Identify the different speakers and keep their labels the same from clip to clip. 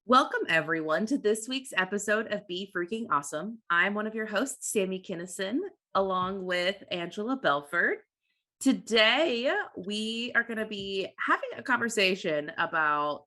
Speaker 1: Welcome, everyone, to this week's episode of Be Freaking Awesome. I'm one of your hosts, Sammy Kinnison, along with Angela Belford. Today, we are going to be having a conversation about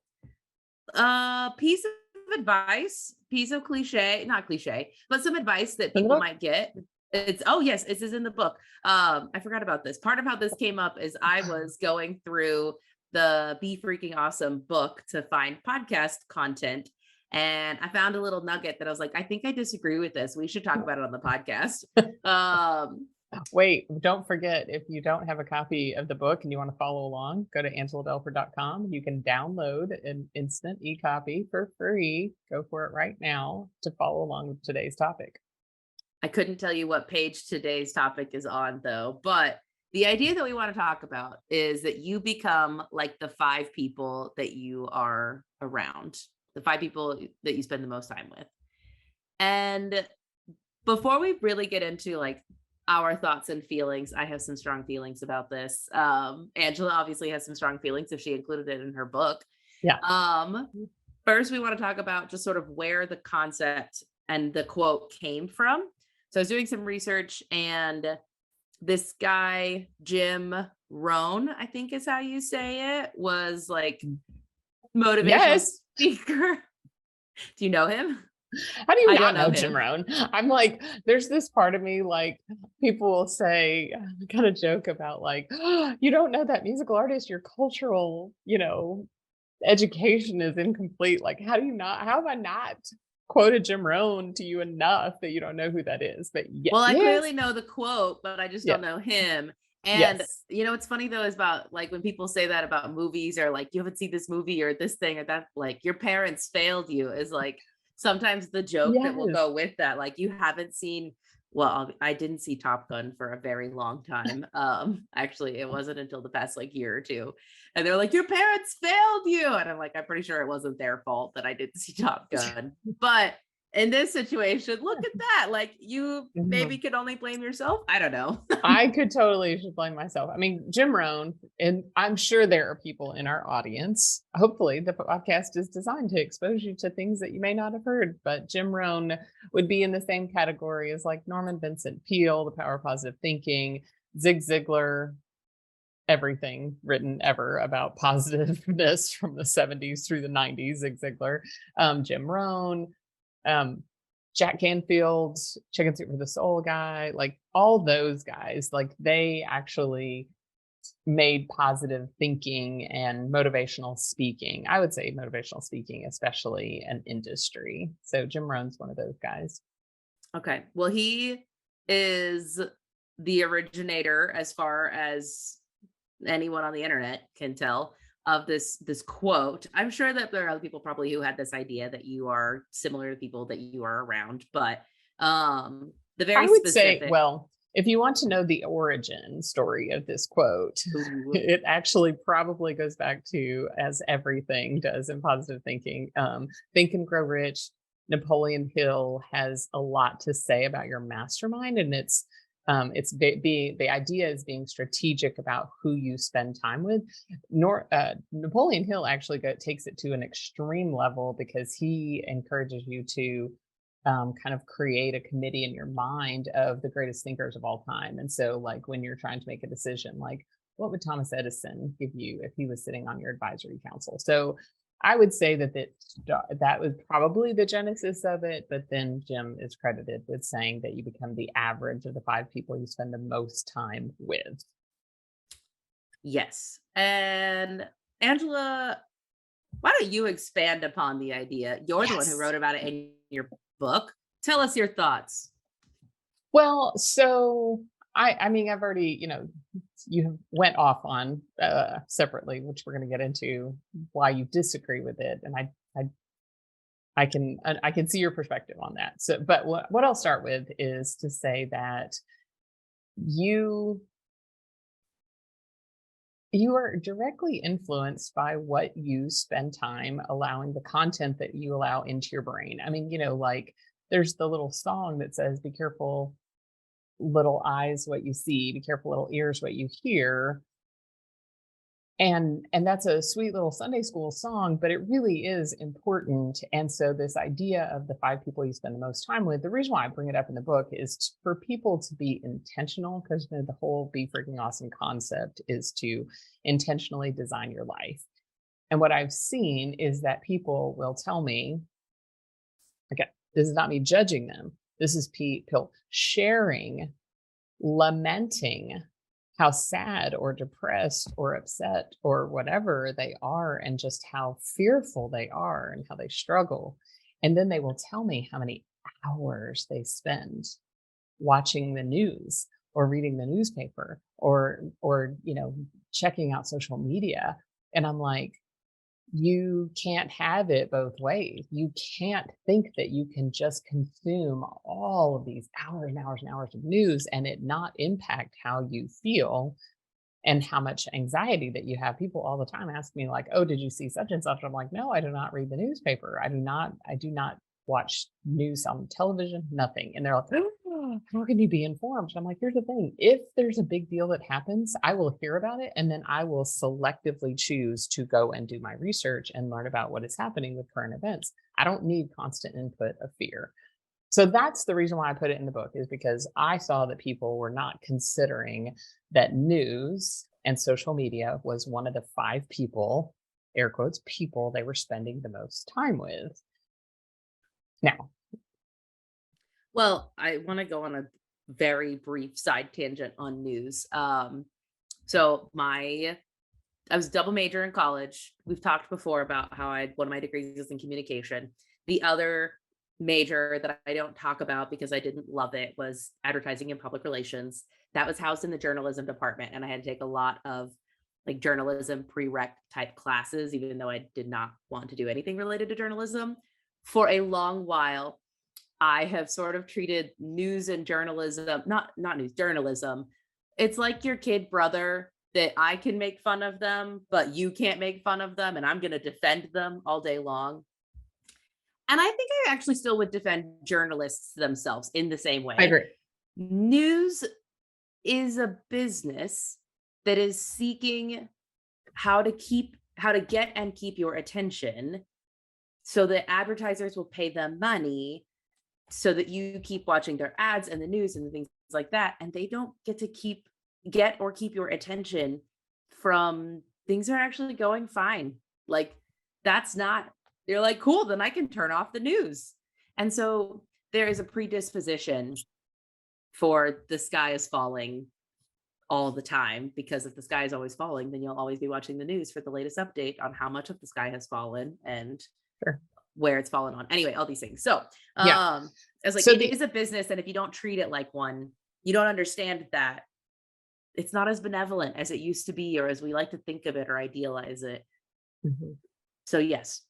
Speaker 1: a piece of advice, piece of cliche, not cliche, but some advice that
Speaker 2: In the
Speaker 1: people
Speaker 2: book?
Speaker 1: might get. Yes, this is in the book. I forgot about this. Part of how this came up is I was going through the Be Freaking Awesome book to find podcast content. And I found a little nugget that I was like, I think I disagree with this. We should talk about it on the podcast. Um,
Speaker 2: Wait, don't forget, if you don't have a copy of the book and you want to follow along, go to angelabelford.com. You can download an instant e-copy for free. Go for it right now to follow along with today's topic.
Speaker 1: I couldn't tell you what page today's topic is on, though, but the idea that we want to talk about is that you become like the five people that you are around, the five people that you spend the most time with. And before we really get into like our thoughts and feelings, I have some strong feelings about this. Angela obviously has some strong feelings if she included it in her book.
Speaker 2: Yeah.
Speaker 1: Um, First, we want to talk about just sort of where the concept and the quote came from. So I was doing some research, and this guy, Jim Rohn, I think is how you say it, was like motivational
Speaker 2: Yes.
Speaker 1: speaker. Do you know him?
Speaker 2: How do you
Speaker 1: I don't
Speaker 2: not
Speaker 1: know
Speaker 2: know Jim
Speaker 1: him.
Speaker 2: Rohn? I'm like, there's this part of me, like, people will say, kind of joke about, like, "Oh, you don't know that musical artist, your cultural, education is incomplete. Like, how have I not quoted Jim Rohn to you enough that you don't know who that is? But
Speaker 1: Well, I
Speaker 2: yes,
Speaker 1: clearly know the quote, but I just
Speaker 2: yeah,
Speaker 1: don't know him. And
Speaker 2: yes,
Speaker 1: what's funny though is about like when people say that about movies or like you haven't seen this movie or this thing or that, like your parents failed you is like sometimes the joke that will
Speaker 2: yes.
Speaker 1: go with that. Like you haven't seen, well, I didn't see Top Gun for a very long time. Actually, it wasn't until the past like year or two. And they're like, your parents failed you. And I'm like, I'm pretty sure it wasn't their fault that I didn't see Top Gun. But in this situation, look at that. Like you maybe
Speaker 2: Mhm.
Speaker 1: could only blame yourself. I don't know.
Speaker 2: I could totally just blame myself. I mean, Jim Rohn, and I'm sure there are people in our audience. Hopefully, the podcast is designed to expose you to things that you may not have heard. But Jim Rohn would be in the same category as like Norman Vincent Peale, The Power of Positive Thinking, Zig Ziglar, everything written ever about positiveness from the 70s through the 90s, Zig Ziglar, Jim Rohn, um, Jack Canfield, Chicken Soup for the Soul guy, like all those guys, like they actually made positive thinking and motivational speaking. I would say motivational speaking, especially an industry. So Jim Rohn's one of those guys.
Speaker 1: Okay. Well, he is the originator, as far as anyone on the internet can tell, of this quote. I'm sure that there are other people probably who had this idea that you are similar to people that you are around, but the
Speaker 2: I
Speaker 1: very
Speaker 2: would say,
Speaker 1: specific.
Speaker 2: well, if you want to know the origin story of this quote,
Speaker 1: Ooh,
Speaker 2: it actually probably goes back to, as everything does in positive thinking, Think and Grow Rich. Napoleon Hill has a lot to say about your mastermind, and the idea is being strategic about who you spend time with. Napoleon Hill actually takes it to an extreme level because he encourages you to kind of create a committee in your mind of the greatest thinkers of all time. And so, like, when you're trying to make a decision, like, what would Thomas Edison give you if he was sitting on your advisory council? So, I would say that was probably the genesis of it. But then Jim is credited with saying that you become the average of the five people you spend the most time with.
Speaker 1: yes. And Angela, why don't you expand upon the idea? You're the one who
Speaker 2: Yes.
Speaker 1: wrote about it in your book. Tell us your thoughts.
Speaker 2: Well, so I mean, I've already, you have went off on separately, which we're going to get into why you disagree with it, and I can see your perspective on that. So, but what I'll start with is to say that you you are directly influenced by what you spend time allowing, the content that you allow into your brain. I mean, like there's the little song that says, "Be careful, little eyes, what you see. Be careful, little ears, what you hear." And that's a sweet little Sunday school song, but it really is important. And so this idea of the 5 people you spend the most time with, the reason why I bring it up in the book is for people to be intentional, because the whole be freaking awesome concept is to intentionally design your life. And what I've seen is that people will tell me, okay, this is not me judging them. This is people sharing, lamenting how sad or depressed or upset or whatever they are, and just how fearful they are and how they struggle. And then they will tell me how many hours they spend watching the news or reading the newspaper or checking out social media. And I'm like, you can't have it both ways. You can't think that you can just consume all of these hours and hours and hours of news and it not impact how you feel and how much anxiety that you have. People all the time ask me like, "Oh, did you see such and such?" I'm like, "No, I do not read the newspaper. I do not watch news on television, nothing." And they're like, "Oh, how can you be informed?" And I'm like, "Here's the thing. If there's a big deal that happens, I will hear about it and then I will selectively choose to go and do my research and learn about what is happening with current events. I don't need constant input of fear." So that's the reason why I put it in the book, is because I saw that people were not considering that news and social media was one of the 5 people, air quotes, people they were spending the most time with. Now,
Speaker 1: Well, I want to go on a very brief side tangent on news. So I was a double major in college. We've talked before about how one of my degrees is in communication. The other major that I don't talk about because I didn't love it was advertising and public relations. That was housed in the journalism department, and I had to take a lot of like journalism prereq type classes, even though I did not want to do anything related to journalism. For a long while, I have sort of treated news and journalism, not news, journalism. It's like your kid brother that I can make fun of them, but you can't make fun of them, and I'm going to defend them all day long. And I think I actually still would defend journalists themselves in the same
Speaker 2: I
Speaker 1: way.
Speaker 2: agree.
Speaker 1: News is a business that is seeking how to get and keep your attention so that advertisers will pay them money so that you keep watching their ads and the news and things like that, and they don't get to keep your attention from things that are actually going fine. Like that's not You're like, cool, then I can turn off the news. And so there is a predisposition for the sky is falling all the time, because if the sky is always falling, then you'll always be watching the news for the latest update on how much of the sky has fallen and
Speaker 2: Sure.
Speaker 1: where it's fallen on. Anyway, all these things. So,
Speaker 2: Yeah.
Speaker 1: it's like
Speaker 2: So
Speaker 1: it
Speaker 2: the
Speaker 1: is a business, and if you don't treat it like one, you don't understand that it's not as benevolent as it used to be, or as we like to think of it or idealize it.
Speaker 2: Mhm.
Speaker 1: So yes,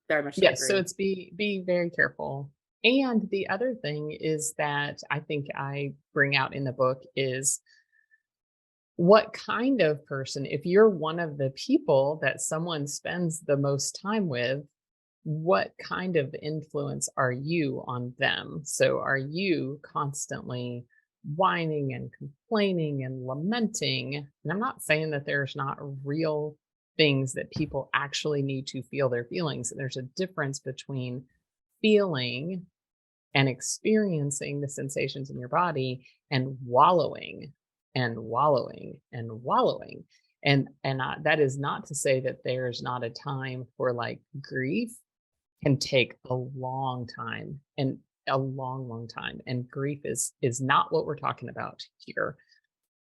Speaker 1: very much so
Speaker 2: Yes, so
Speaker 1: agree.
Speaker 2: it's be very careful. And the other thing is that I think I bring out in the book is what kind of person, if you're one of the people that someone spends the most time with, what kind of influence are you on them? So are you constantly whining and complaining and lamenting? And I'm not saying that there's not real things that people actually need to feel their feelings. There's a difference between feeling and experiencing the sensations in your body and wallowing and wallowing and wallowing. That is not to say that there's not a time for like grief can take a long time, and a long, long time. And grief is not what we're talking about here.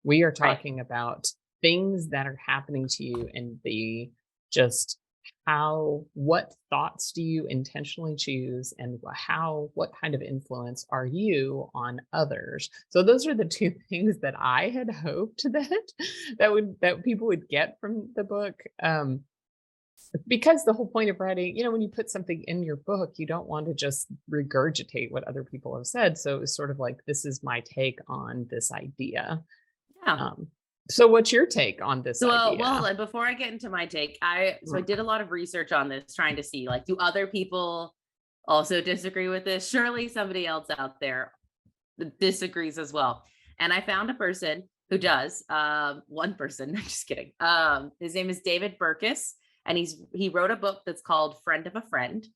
Speaker 2: We are
Speaker 1: Right.
Speaker 2: talking about things that are happening to you, and the just what thoughts do you intentionally choose, and what kind of influence are you on others? So those are the two things that I had hoped that people would get from the book. Because the whole point of writing, when you put something in your book, you don't want to just regurgitate what other people have said. So it's sort of like, this is my take on this idea.
Speaker 1: Yeah.
Speaker 2: Um, so what's your take on this
Speaker 1: So, well,
Speaker 2: idea?
Speaker 1: and before I get into my take, I did a lot of research on this, trying to see like, do other people also disagree with this? Surely somebody else out there disagrees as well. And I found a person who does. One person, I'm just kidding. His name is David Burkus, and he wrote a book that's called Friend of a Friend.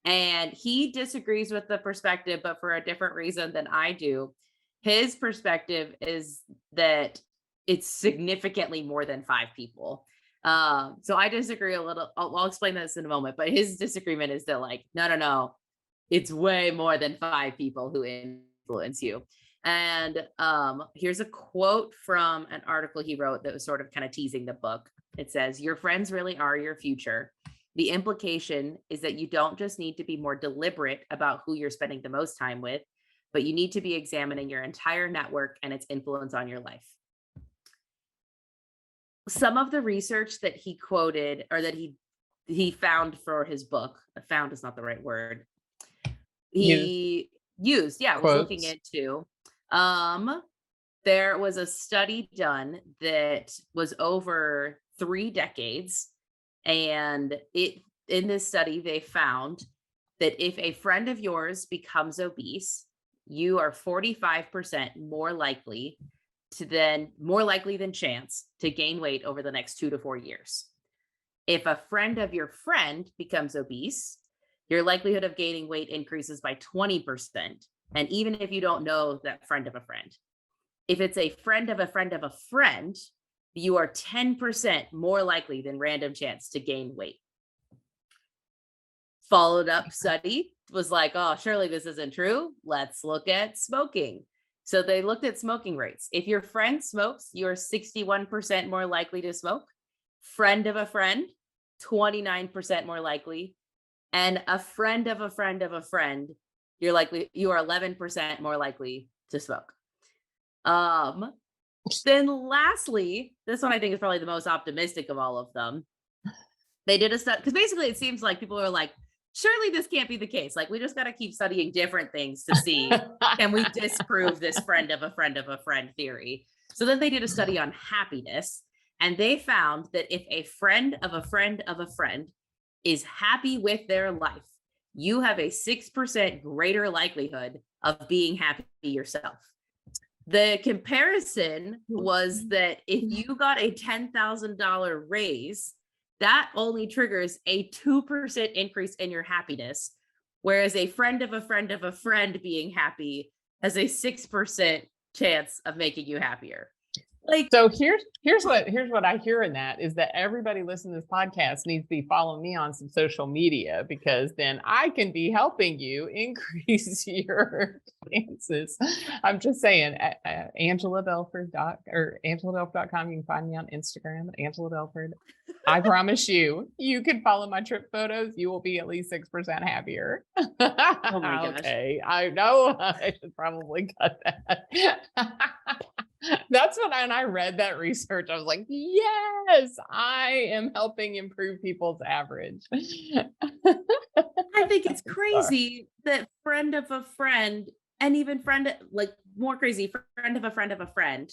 Speaker 1: And he disagrees with the perspective, but for a different reason than I do. His perspective is that it's significantly more than 5 people. So I disagree a little. I'll explain this in a moment, but his disagreement is that, like, no, it's way more than 5 people who influence you. And here's a quote from an article he wrote that was sort of kind of teasing the book. It says, "Your friends really are your future. The implication is that you don't just need to be more deliberate about who you're spending the most time with, but you need to be examining your entire network and its influence on your life." Some of the research that he quoted, or that he found for his book, found is not the right word. He used, yeah, was looking into. There was a study done that was over 3 decades, and in this study they found that if a friend of yours becomes obese, you are 45% more likely than chance to gain weight over the next 2 to 4 years. If a friend of your friend becomes obese, your likelihood of gaining weight increases by 20%. And even if you don't know that friend of a friend, if it's a friend of a friend of a friend, you are 10% more likely than random chance to gain weight. Followed up study was like, oh, surely this isn't true. Let's look at smoking. So they looked at smoking rates. If your friend smokes, you're 61% more likely to smoke. Friend of a friend, 29% more likely. And a friend of a friend of a friend, you are 11% more likely to smoke. Then lastly, this one I think is probably the most optimistic of all of them. They did a study, because basically it seems like people are like, surely this can't be the case. Like, we just got to keep studying different things to see, can we disprove this friend of a friend of a friend theory? So then they did a study on happiness, and they found that if a friend of a friend of a friend is happy with their life, you have a 6% greater likelihood of being happy yourself. The comparison was that if you got a $10,000 raise, that only triggers a 2% increase in your happiness, whereas a friend of a friend of a friend being happy has a 6% chance of making you happier. Like,
Speaker 2: so here's what I hear in that is that everybody listening to this podcast needs to be following me on some social media, because then I can be helping you increase your chances. I'm just saying, AngelaBelford.com. You can find me on Instagram at Angela Belford. I promise you can follow my trip photos. You will be at least 6% happier.
Speaker 1: Oh my gosh.
Speaker 2: Okay, I know I should probably cut that. That's when I read that research, I was like, yes, I am helping improve people's average.
Speaker 1: I think it's crazy that friend of a friend, and even like more crazy, friend of a friend of a friend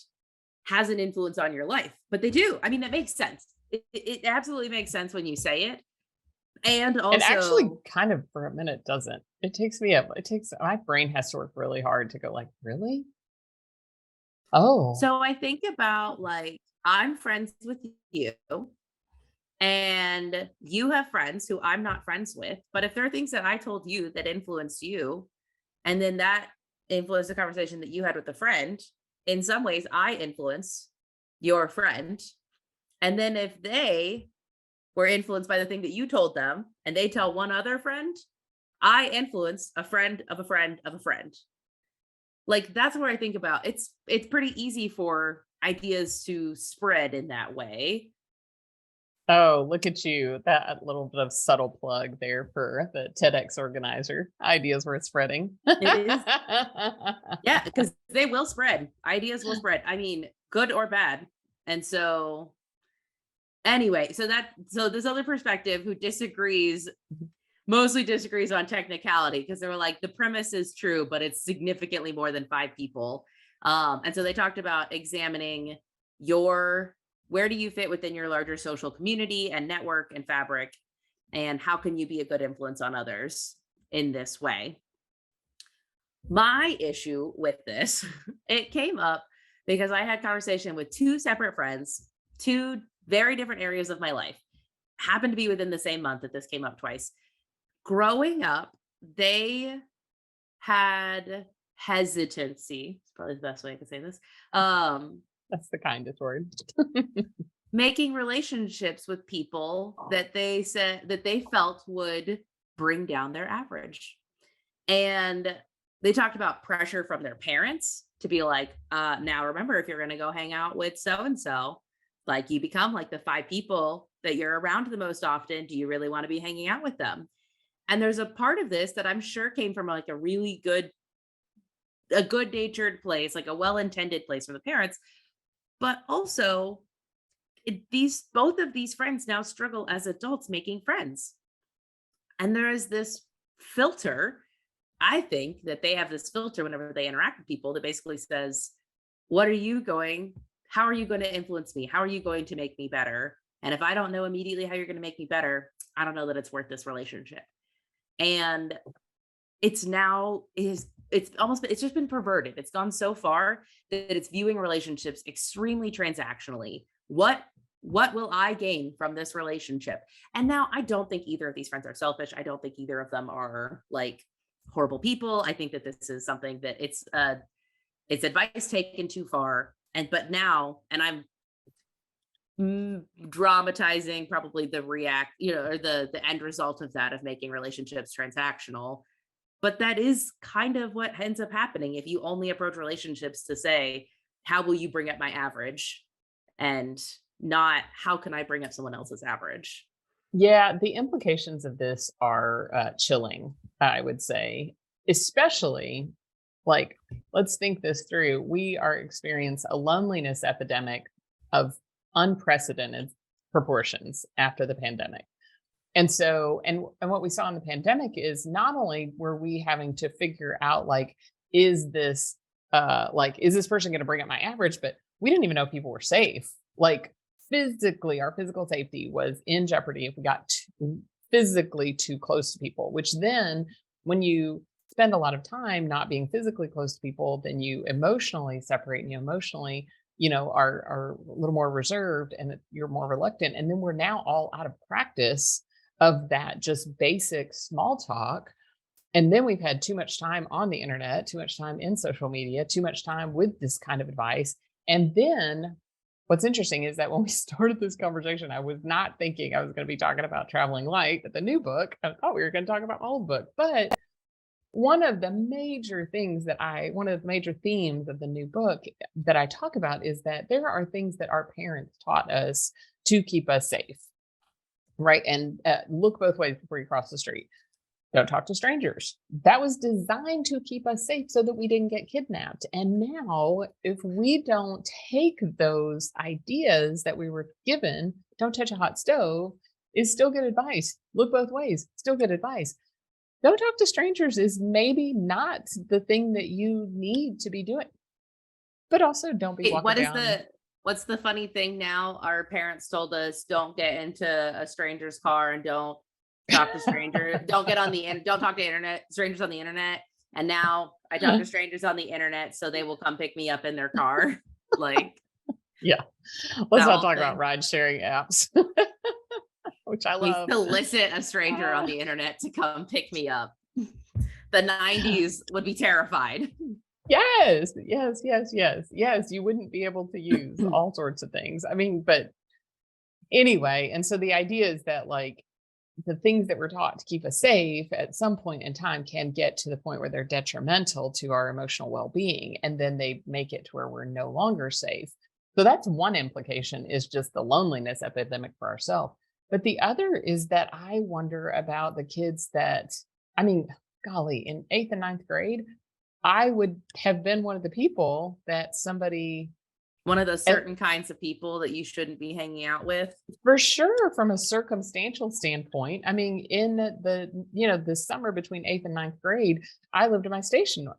Speaker 1: has an influence on your life. But they do. I mean, that makes sense. It absolutely makes sense when you say it. And also,
Speaker 2: it actually kind of for a minute doesn't. My brain has to work really hard to go like, really? Oh.
Speaker 1: So I think about, like, I'm friends with you and you have friends who I'm not friends with, but if there are things that I told you that influenced you, and then that influenced the conversation that you had with a friend, in some ways I influence your friend. And then if they were influenced by the thing that you told them and they tell one other friend, I influence a friend of a friend of a friend. Like, that's what I think about. It's pretty easy for ideas to spread in that way.
Speaker 2: Oh, look at you. That little bit of subtle plug there for the TEDx organizer. Ideas worth spreading.
Speaker 1: It is. Yeah, because they will spread. Ideas will spread. I mean, good or bad. And so anyway, so this other perspective who mostly disagrees on technicality, because they were like, the premise is true, but it's significantly more than 5 people. And so they talked about examining where do you fit within your larger social community and network and fabric, and how can you be a good influence on others in this way? My issue with this, it came up because I had conversation with two separate friends, two very different areas of my life, happened to be within the same month that this came up twice. Growing up, they had hesitancy, it's probably the best way I could say this,
Speaker 2: That's the kindest word.
Speaker 1: making relationships with people that they said that they felt would bring down their average. And they talked about pressure from their parents to be like, now remember, if you're going to go hang out with so and so, like you become like the five people that you're around the most often. Do you really want to be hanging out with them? And there's a part of this that I'm sure came from like a good natured place, like a well intended place from the parents. But also, these both of these friends now struggle as adults making friends. And there is this filter. I think that they have this filter whenever they interact with people that basically says, how are you going to influence me? How are you going to make me better? And if I don't know immediately how you're going to make me better, I don't know that it's worth this relationship. And it's just been perverted. It's gone so far that it's viewing relationships extremely transactionally. What will I gain from this relationship? And now I don't think either of these friends are selfish. I don't think either of them are like horrible people. I think that this is something that it's advice taken too far. But now, and I'm dramatizing probably or the end result of that, of making relationships transactional. But that is kind of what ends up happening if you only approach relationships to say, how will you bring up my average? And not, how can I bring up someone else's average?
Speaker 2: Yeah, the implications of this are chilling, I would say, especially like, let's think this through. We are experiencing a loneliness epidemic of unprecedented proportions after the pandemic. And so, and what we saw in the pandemic is not only were we having to figure out like, is this is this person going to bring up my average? But we didn't even know if people were safe. Like physically, our physical safety was in jeopardy if we got physically too close to people, which then when you spend a lot of time not being physically close to people, then you emotionally separate and you emotionally, are a little more reserved and you're more reluctant. And then we're now all out of practice of that just basic small talk. And then we've had too much time on the internet, too much time in social media, too much time with this kind of advice. And then what's interesting is that when we started this conversation, I was not thinking I was going to be talking about Traveling Light, the new book. I thought we were going to talk about my old book. But one of the major themes of the new book that I talk about is that there are things that our parents taught us to keep us safe, right? And look both ways before you cross the street. Don't talk to strangers. That was designed to keep us safe so that we didn't get kidnapped. And now, if we don't take those ideas that we were given, don't touch a hot stove, is still good advice. Look both ways, still good advice. Don't talk to strangers is maybe not the thing that you need to be doing. But also don't be walking down.
Speaker 1: What's the funny thing now? Our parents told us, don't get into a stranger's car and don't talk to strangers. Don't talk to strangers on the internet. And now I talk to strangers on the internet so they will come pick me up in their car. Like,
Speaker 2: yeah. Let's not talk about ride sharing apps, which I love.
Speaker 1: We solicit a stranger on the internet to come pick me up. The 90s would be terrified.
Speaker 2: Yes. You wouldn't be able to use all sorts of things. I mean, but anyway, and so the idea is that like the things that we're taught to keep us safe at some point in time can get to the point where they're detrimental to our emotional well-being. And then they make it to where we're no longer safe. So that's one implication, is just the loneliness epidemic for ourselves. But the other is that I wonder about the kids that, I mean, golly, in 8th and 9th grade, I would have been one of the people that
Speaker 1: one of those certain kinds of people that you shouldn't be hanging out with.
Speaker 2: For sure, from a circumstantial standpoint. I mean, in the summer between 8th and 9th grade, we lived in my station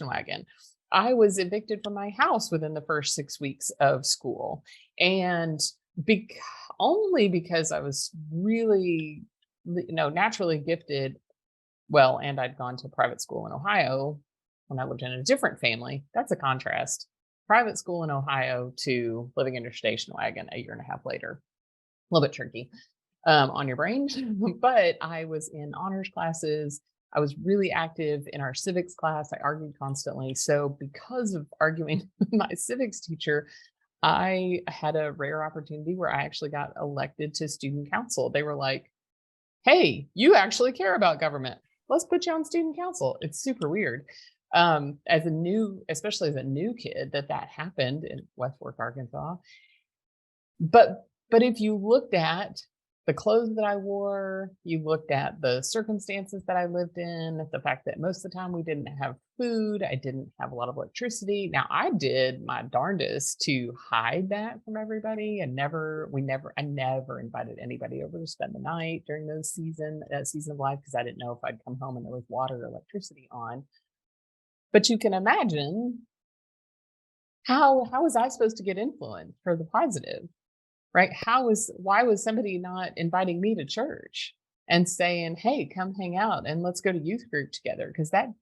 Speaker 2: wagon. I was evicted from my house within the first 6 weeks of school. And only because I was really, naturally gifted. Well, and I'd gone to private school in Ohio when I lived in a different family. That's a contrast. private school in Ohio to living in your station wagon a year and a half later. A little bit tricky on your brain, but I was in honors classes. I was really active in our civics class. I argued constantly. So, because of arguing with my civics teacher, I had a rare opportunity where I actually got elected to student council. They were like, hey, you actually care about government. Let's put you on student council. It's super weird. Especially as a new kid, that happened in West Fork, Arkansas. But if you looked at the clothes that I wore, you looked at the circumstances that I lived in, the fact that most of the time we didn't have food, I didn't have a lot of electricity. Now, I did my darndest to hide that from everybody, and I never invited anybody over to spend the night during that season of life, because I didn't know if I'd come home and there was water or electricity on. But you can imagine how was I supposed to get influence for the positive? Right? Why was somebody not inviting me to church and saying, hey, come hang out and let's go to youth group together? Because that's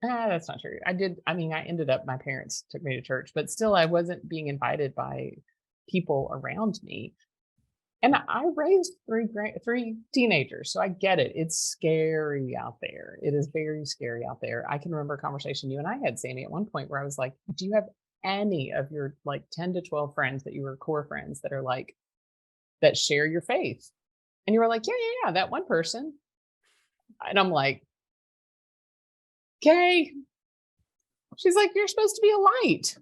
Speaker 2: not true. I ended up, my parents took me to church, but still I wasn't being invited by people around me. And I raised three teenagers, so I get it. It's scary out there. It is very scary out there. I can remember a conversation you and I had, Sammy, at one point where I was like, do you have any of your 10 to 12 friends that you were core friends that are that share your faith? And you were like, yeah, that one person. And I'm like, okay. She's like, you're supposed to be a light.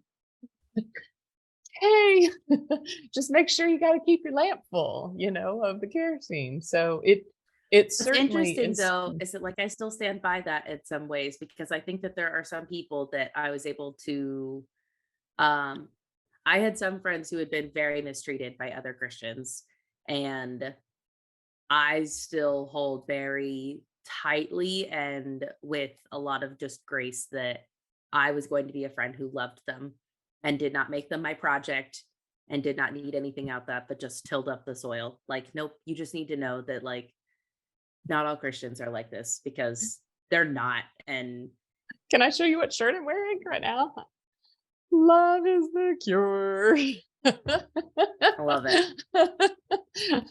Speaker 2: Hey, just make sure you got to keep your lamp full, of the kerosene. So it's certainly
Speaker 1: interesting though, is that I still stand by that in some ways, because I think that there are some people that I was able to I had some friends who had been very mistreated by other Christians, and I still hold very tightly and with a lot of just grace that I was going to be a friend who loved them and did not make them my project and did not need anything out that, but just tilled up the soil. Nope, you just need to know that not all Christians are like this, because they're not. And
Speaker 2: can I show you what shirt I'm wearing right now? Love is the cure.
Speaker 1: I love it.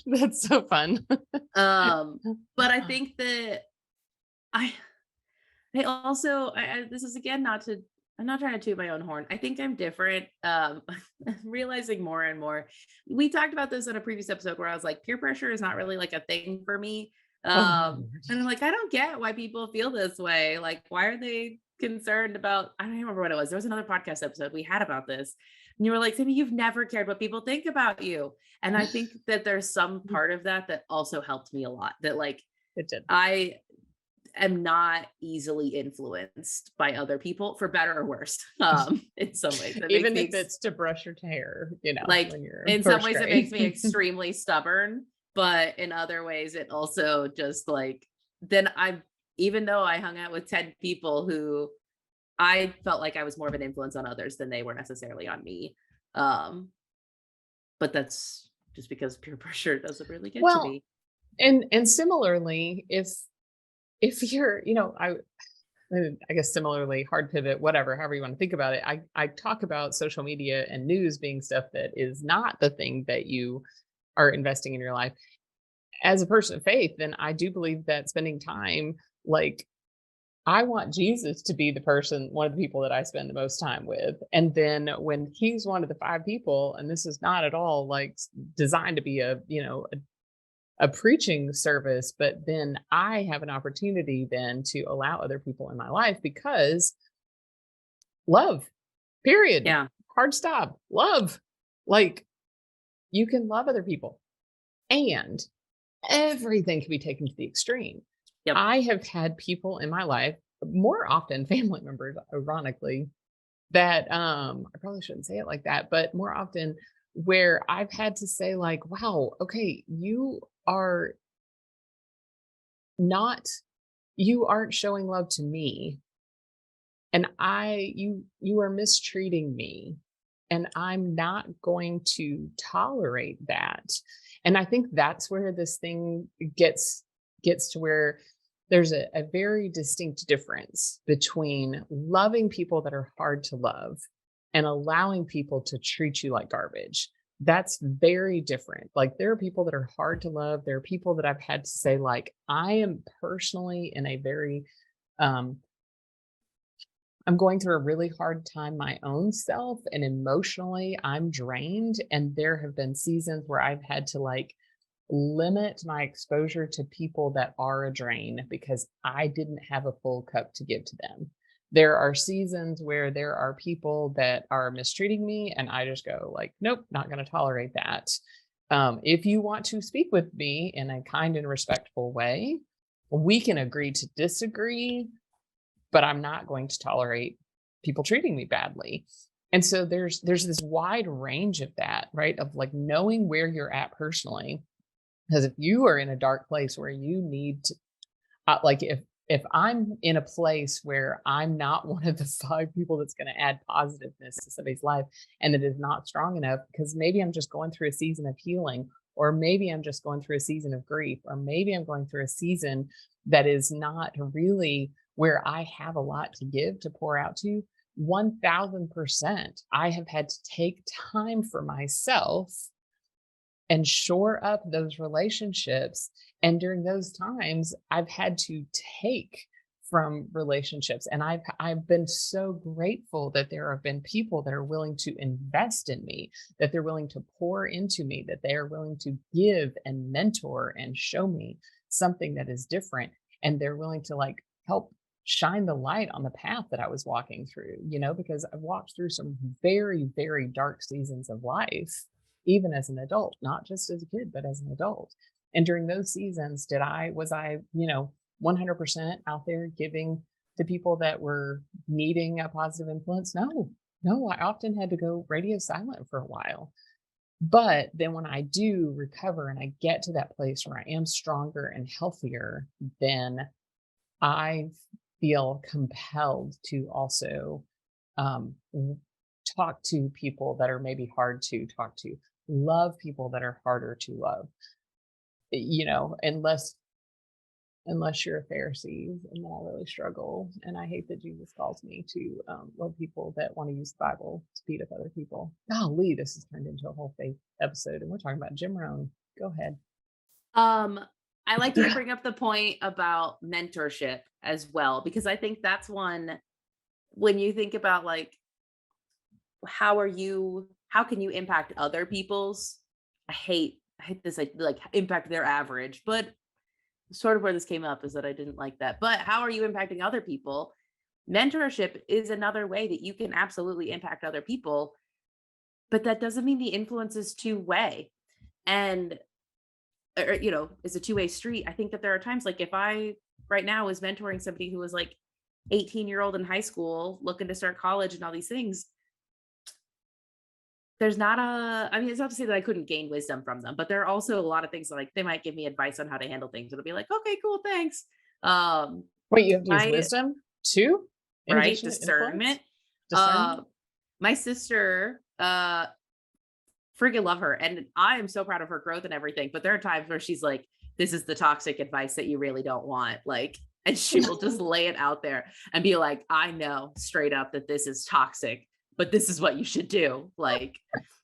Speaker 2: That's so fun.
Speaker 1: But I think that I also, this is again, I'm not trying to toot my own horn. I think I'm different. I'm realizing more and more. We talked about this in a previous episode where I was like, peer pressure is not really a thing for me. And I'm like, I don't get why people feel this way. Why are they concerned about, I don't even remember what it was. There was another podcast episode we had about this. And you were like, Sammy, you've never cared what people think about you. And I think that there's some part of that also helped me a lot. That
Speaker 2: it did.
Speaker 1: I am not easily influenced by other people, for better or worse. In some ways,
Speaker 2: even if it's to brush your hair,
Speaker 1: when you're in some ways it makes me extremely stubborn, but in other ways it also just then even though I hung out with 10 people who I felt like I was more of an influence on others than they were necessarily on me. But that's just because peer pressure doesn't really get to me.
Speaker 2: And similarly, if you're, I guess similarly, hard pivot, whatever, however you want to think about it. I talk about social media and news being stuff that is not the thing that you are investing in your life. As a person of faith, then I do believe that spending time, I want Jesus to be one of the people that I spend the most time with. And then when he's one of the 5 people, and this is not at all designed to be a preaching service, but then I have an opportunity then to allow other people in my life, because love, period.
Speaker 1: Yeah.
Speaker 2: Hard stop. Love. You can love other people, and everything can be taken to the extreme.
Speaker 1: Yep.
Speaker 2: I have had people in my life, more often family members, ironically, that I probably shouldn't say it like that, but more often where I've had to say wow, okay, you aren't showing love to me, and you are mistreating me, and I'm not going to tolerate that. And I think that's where this thing gets to where there's a very distinct difference between loving people that are hard to love and allowing people to treat you like garbage. That's very different. Like there are people that are hard to love. There are people that I've had to say, like, I am personally in a very um I'm going through a really hard time my own self, and emotionally I'm drained. And there have been seasons where I've had to like limit my exposure to people that are a drain because I didn't have a full cup to give to them. There are seasons where there are people that are mistreating me, and I just go like, nope, not going to tolerate that. If you want to speak with me in a kind and respectful way, we can agree to disagree, but I'm not going to tolerate people treating me badly. And so there's this wide range of that, right? Of like knowing where you're at personally. Because if you are in a dark place where you need to, like if I'm in a place where I'm not one of the 5 people that's going to add positiveness to somebody's life, and it is not strong enough, because maybe I'm just going through a season of healing, or maybe I'm just going through a season of grief, or maybe I'm going through a season that is not really where I have a lot to give, to pour out to, 1000%, I have had to take time for myself and shore up those relationships. And during those times, I've had to take from relationships. And I've been so grateful that there have been people that are willing to invest in me, that they're willing to pour into me, that they are willing to give and mentor and show me something that is different. And they're willing to like help shine the light on the path that I was walking through, because I've walked through some very, very dark seasons of life, even as an adult, not just as a kid, but as an adult. And during those seasons, was I, 100% out there giving to people that were needing a positive influence? No, I often had to go radio silent for a while. But then when I do recover and I get to that place where I am stronger and healthier, then I feel compelled to also talk to people that are maybe hard to talk to, love people that are harder to love, unless you're a Pharisee, and then I really struggle. And I hate that Jesus calls me to love people that want to use the Bible to beat up other people. Golly, this has turned into a whole faith episode, and we're talking about Jim Rohn. Go ahead.
Speaker 1: I like to bring up the point about mentorship as well, because I think that's one, when you think about like, how can you impact other people's, I hate this, like impact their average, but sort of where this came up is that I didn't like that. But how are you impacting other people? Mentorship is another way that you can absolutely impact other people, but that doesn't mean the influence is two-way. And it's a two-way street. I think that there are times, like if I right now was mentoring somebody who was like 18-year-old in high school looking to start college and all these things, it's not to say that I couldn't gain wisdom from them, but there are also a lot of things like they might give me advice on how to handle things. It'll be like, okay, cool, thanks.
Speaker 2: Wait, you have to use wisdom too?
Speaker 1: Right? Discernment. My sister, freaking love her. And I am so proud of her growth and everything. But there are times where she's like, this is the toxic advice that you really don't want. Like, and she will just lay it out there and be like, I know straight up that this is toxic, but this is what you should do. Like,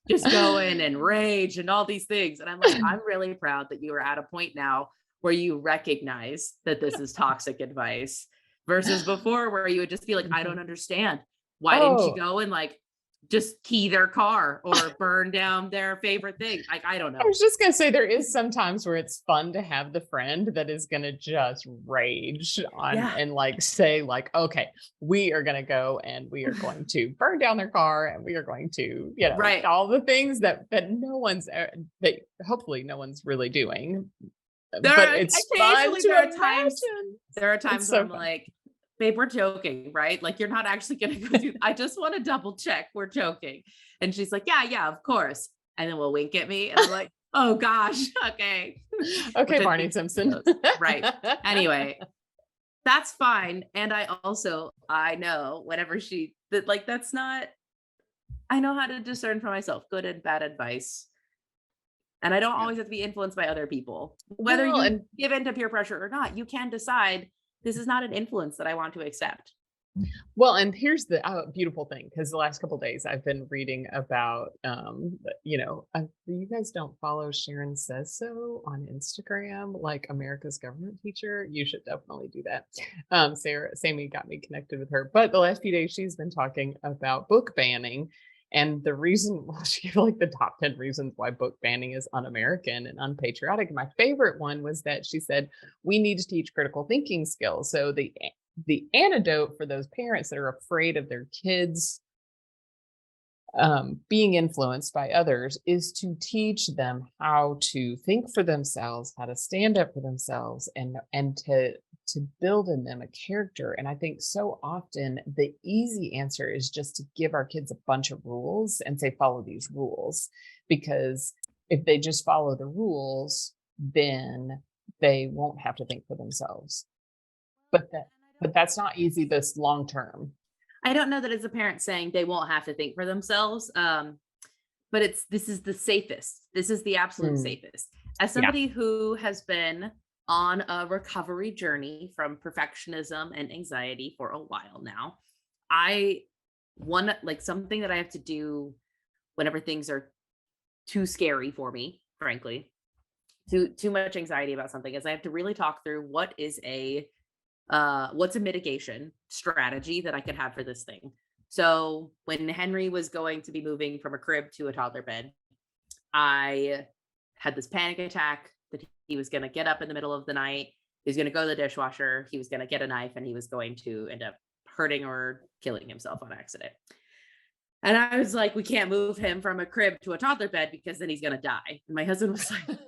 Speaker 1: just go in and rage and all these things. And I'm like, I'm really proud that you are at a point now where you recognize that this is toxic advice, versus before where you would just be like, I don't understand. Why didn't you go and like just key their car or burn down their favorite thing? Like, I don't know.
Speaker 2: I was just going to say, there is sometimes where it's fun to have the friend that is going to just rage on and like say like, okay, we are going to go and we are going to burn down their car, and we are going to,
Speaker 1: right,
Speaker 2: all the things that that hopefully no one's really doing. There
Speaker 1: are times where I'm like, babe, we're joking, right? Like, you're not actually going to go do, I just want to double check. We're joking. And she's like, yeah, of course. And then we'll wink at me. And I'm like, oh gosh. Okay.
Speaker 2: Okay. Barney Simpson.
Speaker 1: Right. Anyway, that's fine. And I know whenever I know how to discern for myself good and bad advice. And I don't always have to be influenced by other people. Whether you give in to peer pressure or not, you can decide, this is not an influence that I want to accept.
Speaker 2: Well, and here's the beautiful thing, because the last couple days I've been reading about, you guys don't follow Sharon Says So on Instagram, like America's government teacher. You should definitely do that. Sammy got me connected with her, but the last few days she's been talking about book banning. And the reason, well, she gave like the top 10 reasons why book banning is un-American and unpatriotic. My favorite one was that she said, we need to teach critical thinking skills. So the antidote for those parents that are afraid of their kids being influenced by others is to teach them how to think for themselves, how to stand up for themselves, and to build in them a character. And I think so often the easy answer is just to give our kids a bunch of rules and say, follow these rules, because if they just follow the rules, then they won't have to think for themselves. But that's not easy this long term.
Speaker 1: I don't know that as a parent saying they won't have to think for themselves. But this is the safest. This is the absolute safest. As somebody who has been on a recovery journey from perfectionism and anxiety for a while now, something that I have to do whenever things are too scary for me, frankly, too much anxiety about something, is I have to really talk through what's a mitigation strategy that I could have for this thing. So when Henry was going to be moving from a crib to a toddler bed, I had this panic attack that he was going to get up in the middle of the night. He was going to go to the dishwasher. He was going to get a knife, and he was going to end up hurting or killing himself on accident. And I was like, we can't move him from a crib to a toddler bed because then he's going to die. And my husband was like,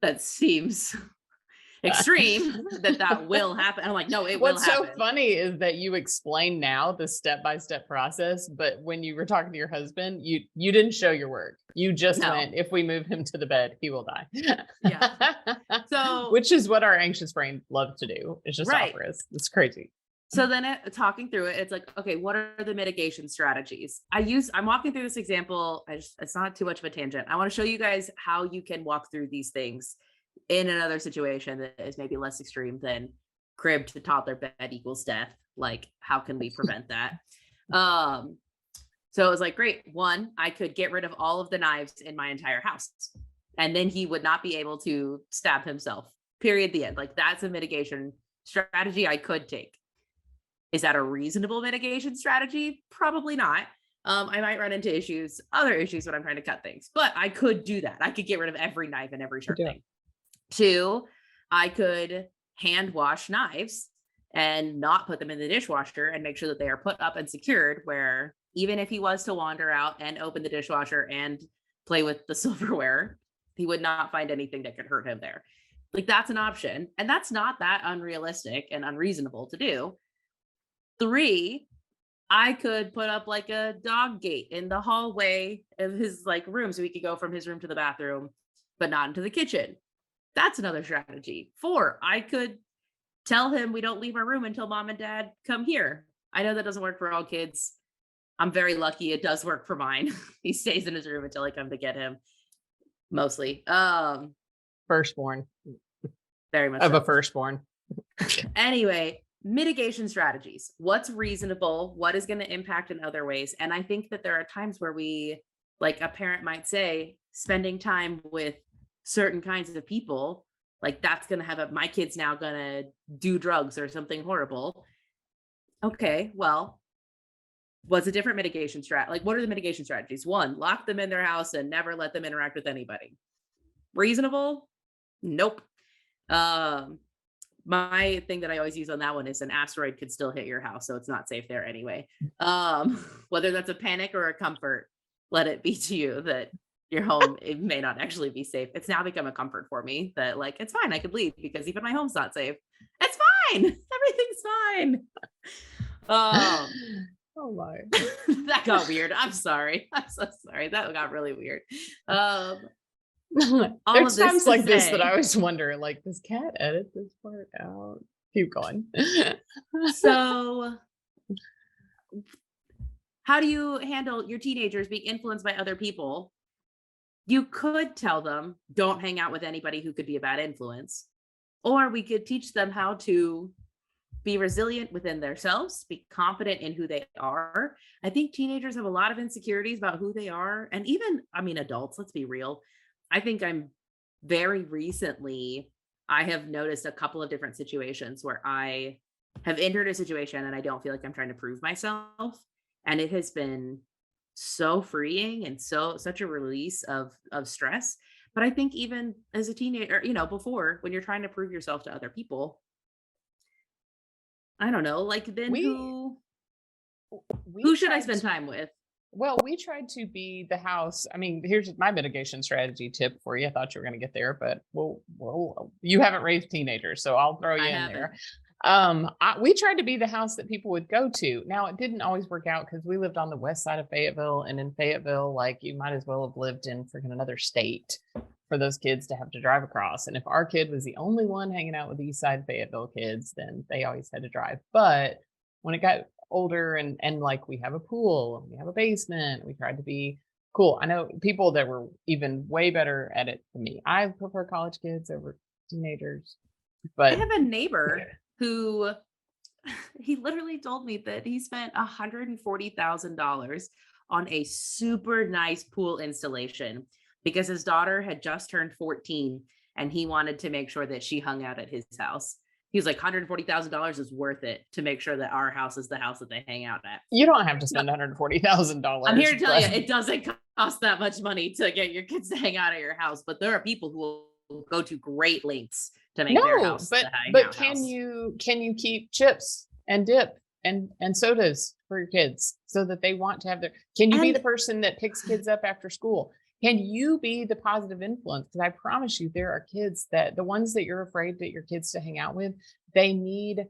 Speaker 1: that seems extreme that will happen. And I'm like, no, it will happen.
Speaker 2: What's so funny is that you explain now the step-by-step process, but when you were talking to your husband, you didn't show your work. You just went, if we move him to the bed, he will die.
Speaker 1: Yeah. So,
Speaker 2: which is what our anxious brain loves to do. It's just offer us. It's crazy.
Speaker 1: So then talking through it, it's like, okay, what are the mitigation strategies? I'm walking through this example. It's not too much of a tangent. I want to show you guys how you can walk through these things in another situation that is maybe less extreme than crib to toddler bed equals death. Like, how can we prevent that? So it was like, great. One, I could get rid of all of the knives in my entire house, and then he would not be able to stab himself. Period. The end. Like, that's a mitigation strategy I could take. Is that a reasonable mitigation strategy? Probably not. I might run into other issues when I'm trying to cut things, but I could do that. I could get rid of every knife and every sharp thing. Two, I could hand wash knives and not put them in the dishwasher and make sure that they are put up and secured, where even if he was to wander out and open the dishwasher and play with the silverware, he would not find anything that could hurt him there. Like, that's an option. And that's not that unrealistic and unreasonable to do. Three, I could put up like a dog gate in the hallway of his room, so he could go from his room to the bathroom, but not into the kitchen. That's another strategy. Four, I could tell him we don't leave our room until mom and dad come here. I know that doesn't work for all kids. I'm very lucky it does work for mine. He stays in his room until I come to get him, mostly.
Speaker 2: Firstborn.
Speaker 1: Very much
Speaker 2: of
Speaker 1: so.
Speaker 2: A firstborn.
Speaker 1: Anyway, mitigation strategies. What's reasonable? What is going to impact in other ways? And I think that there are times where a parent might say, spending time with certain kinds of people, like, that's going to have my kid's now going to do drugs or something horrible. Okay, well, what's a different mitigation strat? Like, what are the mitigation strategies? One, lock them in their house and never let them interact with anybody. Reasonable? Nope. My thing that I always use on that one is an asteroid could still hit your house, so it's not safe there anyway. Whether that's a panic or a comfort, let it be to you that your home, it may not actually be safe. It's now become a comfort for me that, like, it's fine, I could leave because even my home's not safe. It's fine. Everything's fine.
Speaker 2: Oh my.
Speaker 1: That got weird. I'm sorry. I'm so sorry. That got really weird.
Speaker 2: There's times like this that I always wonder, like, does Kat edit this part out? Keep going.
Speaker 1: So how do you handle your teenagers being influenced by other people? You could tell them, don't hang out with anybody who could be a bad influence. Or we could teach them how to be resilient within themselves, be confident in who they are. I think teenagers have a lot of insecurities about who they are. And even, I mean, adults, let's be real. I think very recently, I have noticed a couple of different situations where I have entered a situation and I don't feel like I'm trying to prove myself. And it has been so freeing and such a release of stress. But I think even as a teenager, before, when you're trying to prove yourself to other people, I don't know, like, then
Speaker 2: We we
Speaker 1: who should I
Speaker 2: tried
Speaker 1: spend
Speaker 2: to
Speaker 1: time with?
Speaker 2: well, we tried to be the house. I mean, here's my mitigation strategy tip for you. I thought you were going to get there, but you haven't raised teenagers, so I'll throw
Speaker 1: I
Speaker 2: you in
Speaker 1: haven't.
Speaker 2: there. We tried to be the house that people would go to. Now, it didn't always work out because we lived on the west side of Fayetteville, and in Fayetteville, like, you might as well have lived in freaking another state for those kids to have to drive across. And if our kid was the only one hanging out with the east side Fayetteville kids, then they always had to drive. But when it got older and like, we have a pool and we have a basement, we tried to be cool. I know people that were even way better at it than me. I prefer college kids over teenagers,
Speaker 1: I
Speaker 2: but
Speaker 1: have a neighbor who he literally told me that he spent $140,000 on a super nice pool installation because his daughter had just turned 14 and he wanted to make sure that she hung out at his house. He was like, $140,000 is worth it to make sure that our house is the house that they hang out at.
Speaker 2: you don't have to
Speaker 1: So
Speaker 2: spend
Speaker 1: I'm
Speaker 2: $140,000.
Speaker 1: here to tell you,
Speaker 2: But
Speaker 1: it doesn't cost that much money to get your kids to hang out at your house, but there are people who will go to great lengths to make their
Speaker 2: no,
Speaker 1: house the
Speaker 2: but
Speaker 1: hangout house.
Speaker 2: can you keep chips and dip and sodas for your kids so that they want to have their, can you be the
Speaker 1: And
Speaker 2: person that picks kids up after school? Can you be the positive influence? Because I promise you, there are kids that the ones that you're afraid that your kids to hang out with, they need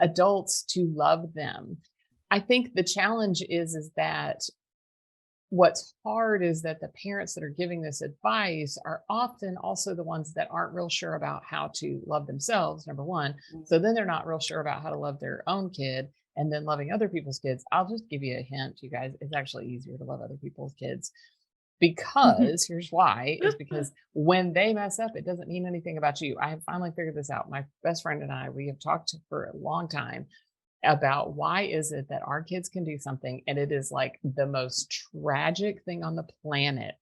Speaker 2: adults to love them. I think the challenge is that what's hard is that the parents that are giving this advice are often also the ones that aren't real sure about how to love themselves, number one. So then they're not real sure about how to love their own kid and then loving other people's kids. I'll just give you a hint, you guys. It's actually easier to love other people's kids because here's why is because when they mess up, it doesn't mean anything about you. I have finally figured this out. My best friend and I, we have talked for a long time about why is it that our kids can do something and it is like the most tragic thing on the planet.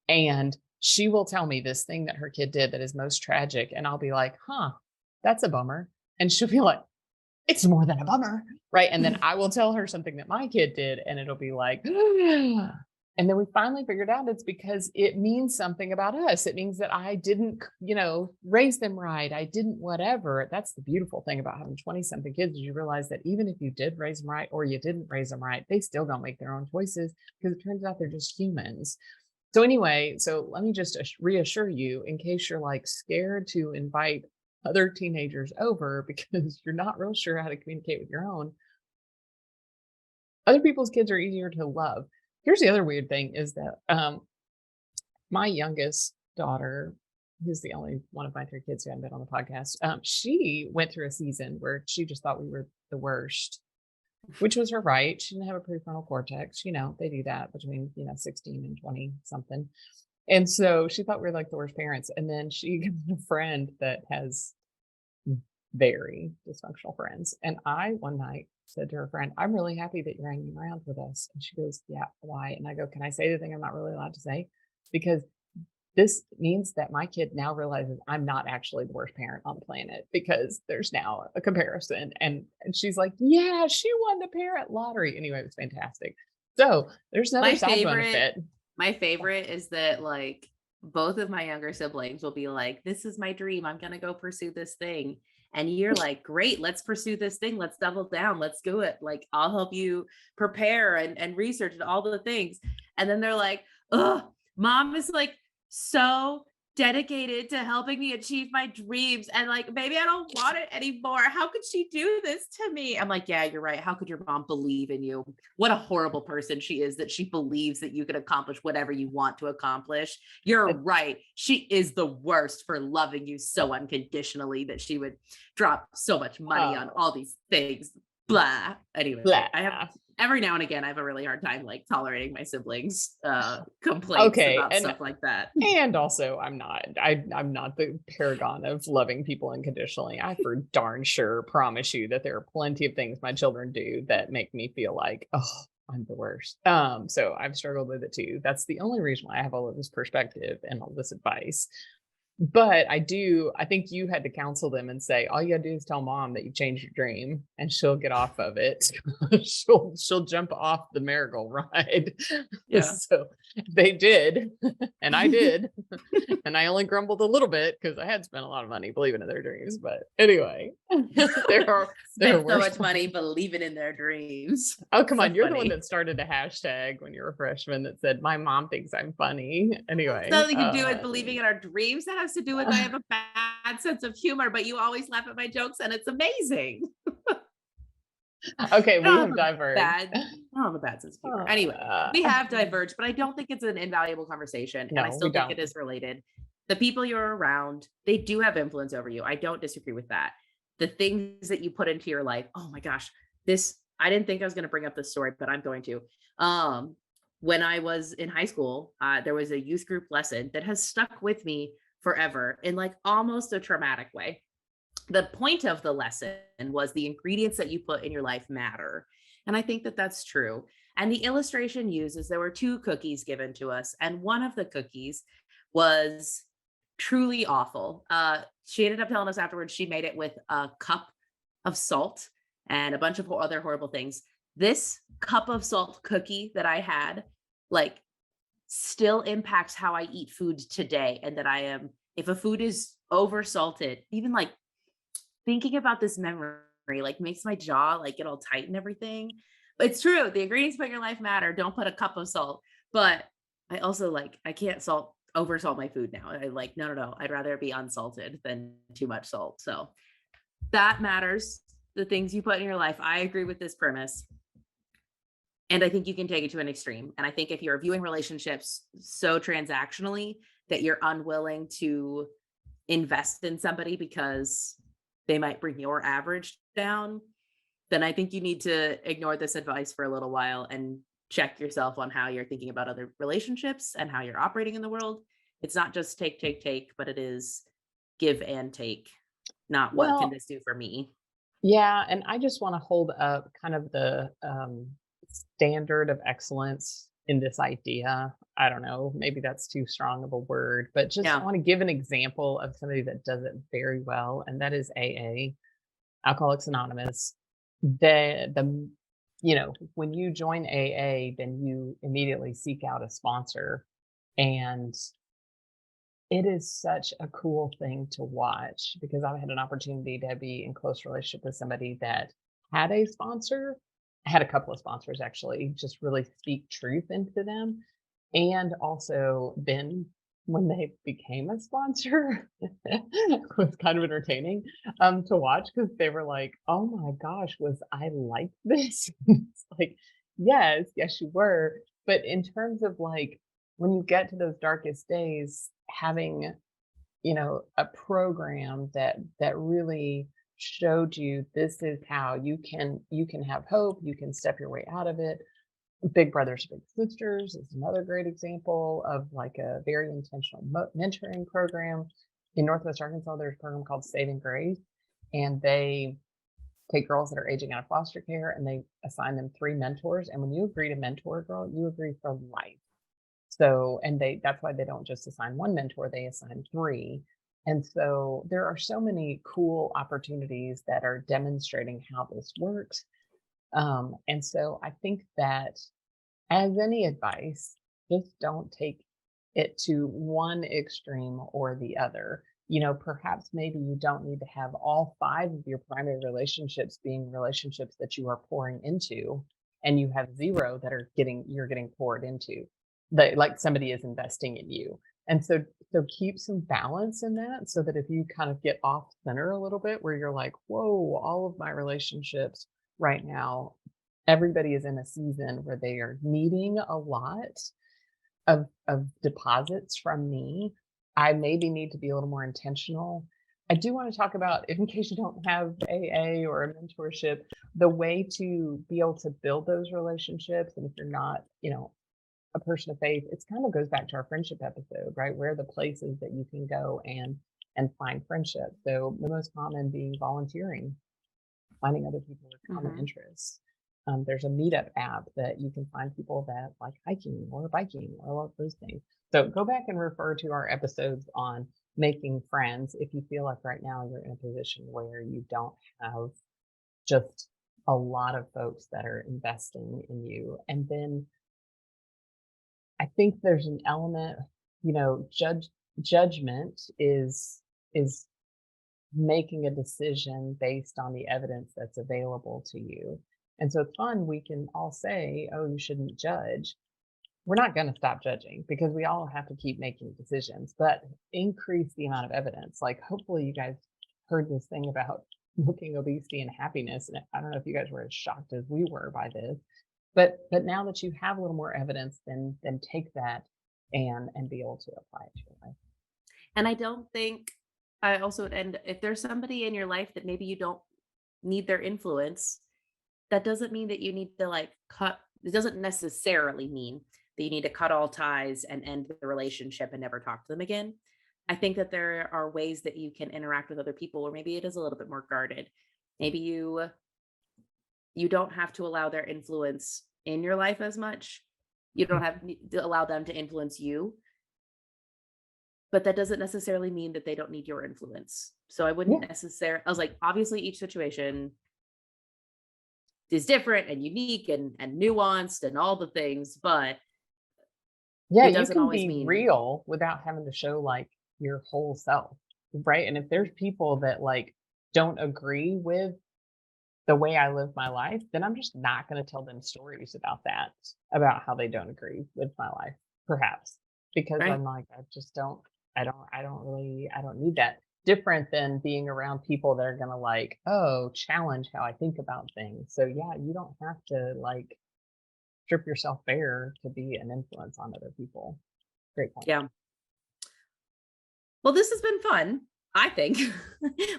Speaker 2: And she will tell me this thing that her kid did that is most tragic. And I'll be like, huh, that's a bummer. And she'll be like, it's more than a bummer. Right. And then I will tell her something that my kid did and it'll be like, and then we finally figured out it's because it means something about us. It means that I didn't, raise them right. I didn't whatever. That's the beautiful thing about having 20 something kids is you realize that even if you did raise them right or you didn't raise them right, they still don't make their own choices because it turns out they're just humans. So anyway, so let me just reassure you in case you're like scared to invite other teenagers over because you're not real sure how to communicate with your own. Other people's kids are easier to love. Here's the other weird thing is that my youngest daughter, who's the only one of my three kids who hadn't been on the podcast, she went through a season where she just thought we were the worst, which was her right. She didn't have a prefrontal cortex. They do that between, 16 and 20 something. And so she thought we were like the worst parents. And then she got a friend that has very dysfunctional friends. And I, one night, said to her friend, I'm really happy that you're hanging around with us. And she goes, yeah, why? And I go, can I say the thing I'm not really allowed to say? Because this means that my kid now realizes I'm not actually the worst parent on the planet because there's now a comparison. And she's like, yeah, she won the parent lottery. Anyway, it was fantastic. So there's another
Speaker 1: my
Speaker 2: side
Speaker 1: favorite,
Speaker 2: benefit.
Speaker 1: my favorite is that like both of my younger siblings will be like, this is my dream. I'm going to go pursue this thing. And you're like, great, let's pursue this thing. Let's double down. Let's do it. Like, I'll help you prepare and research and all the things. And then they're like, oh, mom is like so dedicated to helping me achieve my dreams. And like, maybe I don't want it anymore. How could she do this to me? I'm like, yeah, you're right. How could your mom believe in you? What a horrible person she is that she believes that you can accomplish whatever you want to accomplish. You're right. She is the worst for loving you so unconditionally that she would drop so much money on all these things. Blah. Anyway,
Speaker 2: Blah.
Speaker 1: every now and again, I have a really hard time like tolerating my siblings' complaints
Speaker 2: Okay,
Speaker 1: about stuff like that.
Speaker 2: and also I'm not the paragon of loving people unconditionally. I for darn sure promise you that there are plenty of things my children do that make me feel like, oh, I'm the worst. So I've struggled with it too. That's the only reason why I have all of this perspective and all this advice. But I think you had to counsel them and say, all you gotta do is tell mom that you've changed your dream and she'll get off of it. She'll jump off the merry-go ride.
Speaker 1: Yeah.
Speaker 2: So they did, and I did. And I only grumbled a little bit because I had spent a lot of money believing in their dreams. But anyway, there are
Speaker 1: Spent so
Speaker 2: worse
Speaker 1: much money believing in their dreams.
Speaker 2: Oh, come
Speaker 1: So
Speaker 2: on. You're the one
Speaker 1: funny.
Speaker 2: that started a hashtag when you were a freshman that said, my mom thinks I'm funny. Anyway,
Speaker 1: Nothing to do with believing in our dreams. That has to do with I have a bad sense of humor, but you always laugh at my jokes and it's amazing.
Speaker 2: okay,
Speaker 1: I
Speaker 2: we
Speaker 1: don't
Speaker 2: have
Speaker 1: have a
Speaker 2: diverged.
Speaker 1: I don't have a bad sense of humor. Anyway, we have diverged, but I don't think it's an invaluable conversation. And I
Speaker 2: No, we
Speaker 1: still think
Speaker 2: don't.
Speaker 1: it is related. The people you're around, they do have influence over you. I don't disagree with that. The things that you put into your life, oh my gosh, I didn't think I was going to bring up this story, but I'm going to. Um, when I was in high school, there was a youth group lesson that has stuck with me forever in like almost a traumatic way. The point of the lesson was the ingredients that you put in your life matter. And I think that that's true. And the illustration uses there were two cookies given to us, and one of the cookies was truly awful. She ended up telling us afterwards she made it with a cup of salt and a bunch of other horrible things. This cup of salt cookie that I had, like, still impacts how I eat food today. And that I am, if a food is over salted, even like thinking about this memory, like makes my jaw like get all tight and everything. But it's true. The ingredients put in your life matter. Don't put a cup of salt. But I also like, I can't over salt my food now. I like, no. I'd rather it be unsalted than too much salt. So that matters. The things you put in your life. I agree with this premise. And I think you can take it to an extreme. And I think if you're viewing relationships so transactionally that you're unwilling to invest in somebody because they might bring your average down, then I think you need to ignore this advice for a little while and check yourself on how you're thinking about other relationships and how you're operating in the world. It's not just take, but it is give and take, not what can
Speaker 2: Well,
Speaker 1: this do for me?
Speaker 2: yeah. And I just want to hold up kind of the standard of excellence in this idea. I don't know, maybe that's too strong of a word, but just I
Speaker 1: Yeah.
Speaker 2: want to give an example of somebody that does it very well, and that is AA, Alcoholics Anonymous. The when you join AA, then you immediately seek out a sponsor, and it is such a cool thing to watch because I've had an opportunity to be in close relationship with somebody that had a sponsor. I had a couple of sponsors actually just really speak truth into them. And also then when they became a sponsor, it was kind of entertaining to watch because they were like, oh my gosh, was I like this? It's like, yes, you were. But in terms of like when you get to those darkest days, having a program that really showed you this is how you can have hope, you can step your way out of it. Big Brothers Big Sisters is another great example of like a very intentional mentoring program. In Northwest Arkansas there's a program called Saving Grace, and they take girls that are aging out of foster care and they assign them 3 mentors, and when you agree to mentor a girl you agree for life. So, and that's why they don't just assign 1 mentor, they assign 3. And so there are so many cool opportunities that are demonstrating how this works. And so I think that as any advice, just don't take it to one extreme or the other. Perhaps maybe you don't need to have all 5 of your primary relationships being relationships that you are pouring into, and you have 0 that you're getting poured into. That like somebody is investing in you. And so keep some balance in that so that if you kind of get off center a little bit where you're like, whoa, all of my relationships right now, everybody is in a season where they are needing a lot of deposits from me. I maybe need to be a little more intentional. I do want to talk about, in case you don't have AA or a mentorship, the way to be able to build those relationships. And if you're not, a person of faith, it's kind of goes back to our friendship episode, right? Where are the places that you can go and find friendship? So the most common being volunteering, finding other people with common
Speaker 1: Mhm.
Speaker 2: interests. There's a meetup app that you can find people that like hiking or biking or all of those things. So go back and refer to our episodes on making friends if you feel like right now you're in a position where you don't have just a lot of folks that are investing in you. And then I think there's an element, judgment is making a decision based on the evidence that's available to you. And so it's fun. We can all say, oh, you shouldn't judge. We're not going to stop judging because we all have to keep making decisions, but increase the amount of evidence. Like, hopefully, you guys heard this thing about smoking, obesity, and happiness. And I don't know if you guys were as shocked as we were by this, but now that you have a little more evidence, then take that and be able to apply it to your life.
Speaker 1: And I don't think I also would end if there's somebody in your life that maybe you don't need their influence, that doesn't mean that you need to like cut it doesn't necessarily mean that you need to cut all ties and end the relationship and never talk to them again. I think that there are ways that you can interact with other people where maybe it is a little bit more guarded. Maybe you don't have to allow their influence in your life as much. You don't have to allow them to influence you, but that doesn't necessarily mean that they don't need your influence. So I wouldn't
Speaker 2: Yeah.
Speaker 1: necessarily I was like, obviously each situation is different and unique and nuanced and all the things, but
Speaker 2: Yeah,
Speaker 1: it
Speaker 2: you
Speaker 1: doesn't
Speaker 2: can
Speaker 1: always
Speaker 2: be
Speaker 1: mean
Speaker 2: real without having to show like your whole self, right? And if there's people that like don't agree with the way I live my life, then I'm just not going to tell them stories about that, about how they don't agree with my life, perhaps, because
Speaker 1: right.
Speaker 2: I'm like, I don't need that. Different than being around people that are going to like, oh, challenge how I think about things. So yeah, you don't have to like strip yourself bare to be an influence on other people. Great point.
Speaker 1: Yeah. Well, this has been fun, I think.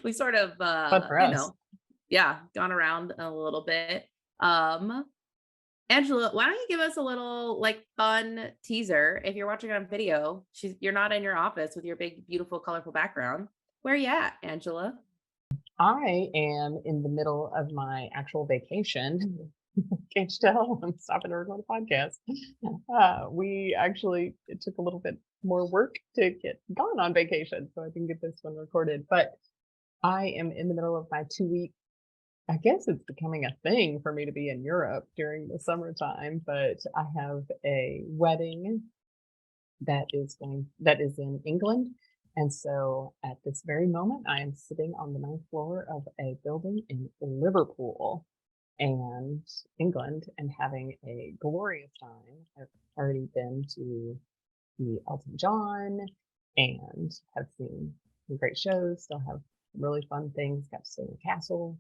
Speaker 1: We sort of
Speaker 2: Fun for us.
Speaker 1: yeah, gone around a little bit. Um Angela, why don't you give us a little like fun teaser? If you're watching on video, you're not in your office with your big, beautiful, colorful background. Where are you at, Angela?
Speaker 2: I am in the middle of my actual vacation. Can't you tell? I'm stopping to record a podcast. We actually, it took a little bit more work to get gone on vacation, so I can get this one recorded. But I am in the middle of my 2 week. I guess it's becoming a thing for me to be in Europe during the summertime, but I have a wedding that is in England. And so at this very moment, I am sitting on the ninth floor of a building in Liverpool and England and having a glorious time. I've already been to the Elton John and have seen some great shows. Still have really fun things. Got to stay in the castle.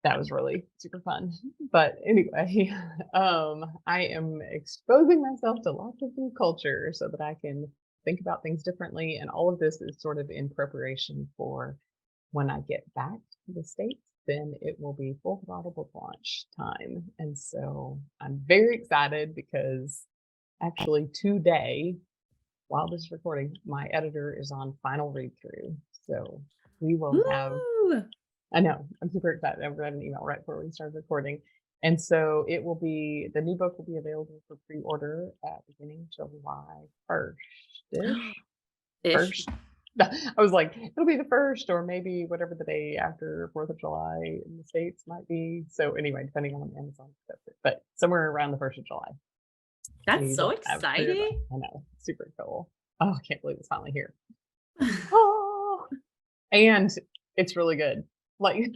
Speaker 2: That was really super fun. But anyway, I am exposing myself to lots of new culture so that I can think about things differently. And all of this is sort of in preparation for when I get back to the States, then it will be full throttle book launch time. And so I'm very excited because actually today, while this is recording, my editor is on final read through. So we will have
Speaker 1: Woo!
Speaker 2: I know. I'm super excited. I read an email right before we started recording. And so it will be the new book will be available for pre-order at beginning July 1st-ish.
Speaker 1: Ish.
Speaker 2: First. I was like, it'll be the first, or maybe whatever the day after 4th of July in the States might be. So anyway, depending on when Amazon accepts it. But somewhere around the 1st of July.
Speaker 1: That's
Speaker 2: We
Speaker 1: so
Speaker 2: will have pre-order.
Speaker 1: exciting.
Speaker 2: I know. Super cool. Oh, I can't believe it's finally here. Oh, and it's really good. Like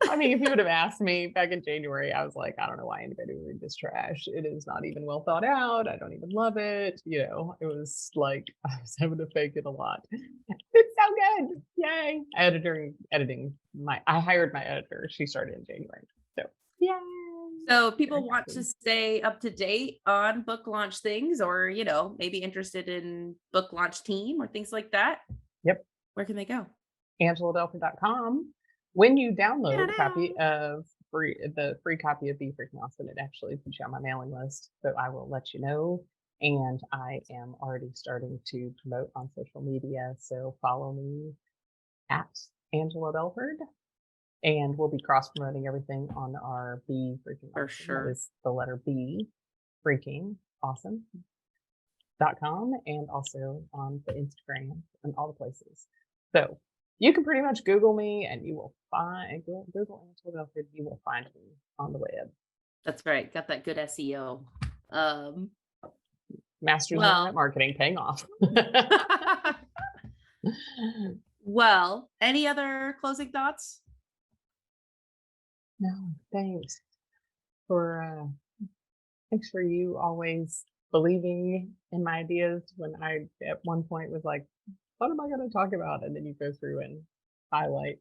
Speaker 2: I mean, if you would have asked me back in January, I was like, I don't know why anybody would read this trash. It is not even well thought out. I don't even love it. It was like I was having to fake it a lot. It's so good. Yay. I hired my editor. She started in January. So yay.
Speaker 1: So if
Speaker 2: Very
Speaker 1: people want to
Speaker 2: happy.
Speaker 1: stay up to date on book launch things or, maybe interested in book launch team or things like that.
Speaker 2: Yep.
Speaker 1: Where can they go?
Speaker 2: angeladelphi.com. When you download a copy
Speaker 1: Ta-da!
Speaker 2: of the free copy of Be Freaking Awesome, it actually puts you on my mailing list. So I will let you know. And I am already starting to promote on social media. So follow me at Angela Belford. And we'll be cross promoting everything on our Be Freaking
Speaker 1: For
Speaker 2: Awesome.
Speaker 1: sure.
Speaker 2: That is the letter B, freaking awesome.com, and also on the Instagram and all the places. So you can pretty much Google me and you will find, Google Angela Belford, you will find me on the web.
Speaker 1: That's right. Got that good SEO.
Speaker 2: Masters in Internet Marketing paying off.
Speaker 1: Well, any other closing thoughts?
Speaker 2: No, thanks for you always believing in my ideas when I at one point was like, what am I going to talk about? And then you go through and highlight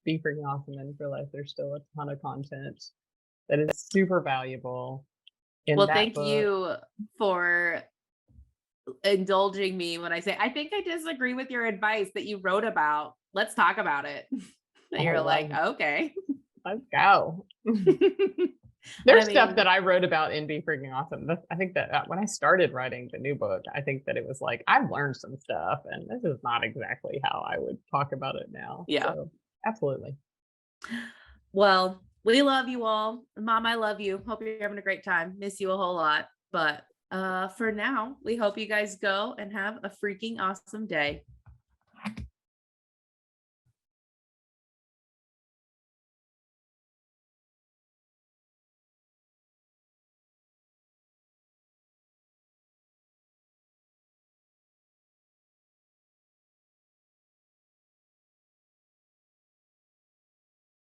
Speaker 2: Be Freaking Awesome and realize there's still a ton of content that is super valuable in
Speaker 1: Well,
Speaker 2: that
Speaker 1: thank
Speaker 2: book.
Speaker 1: you for indulging me when I say, I think I disagree with your advice that you wrote about. Let's talk about it. And you're like, okay.
Speaker 2: Let's go. There's stuff that I wrote about in Be Freaking Awesome. I think that when I started writing the new book, I think that it was like, I've learned some stuff and this is not exactly how I would talk about it now.
Speaker 1: Yeah.
Speaker 2: So, absolutely.
Speaker 1: Well, we love you all. Mom, I love you. Hope you're having a great time. Miss you a whole lot. But for now, we hope you guys go and have a freaking awesome day.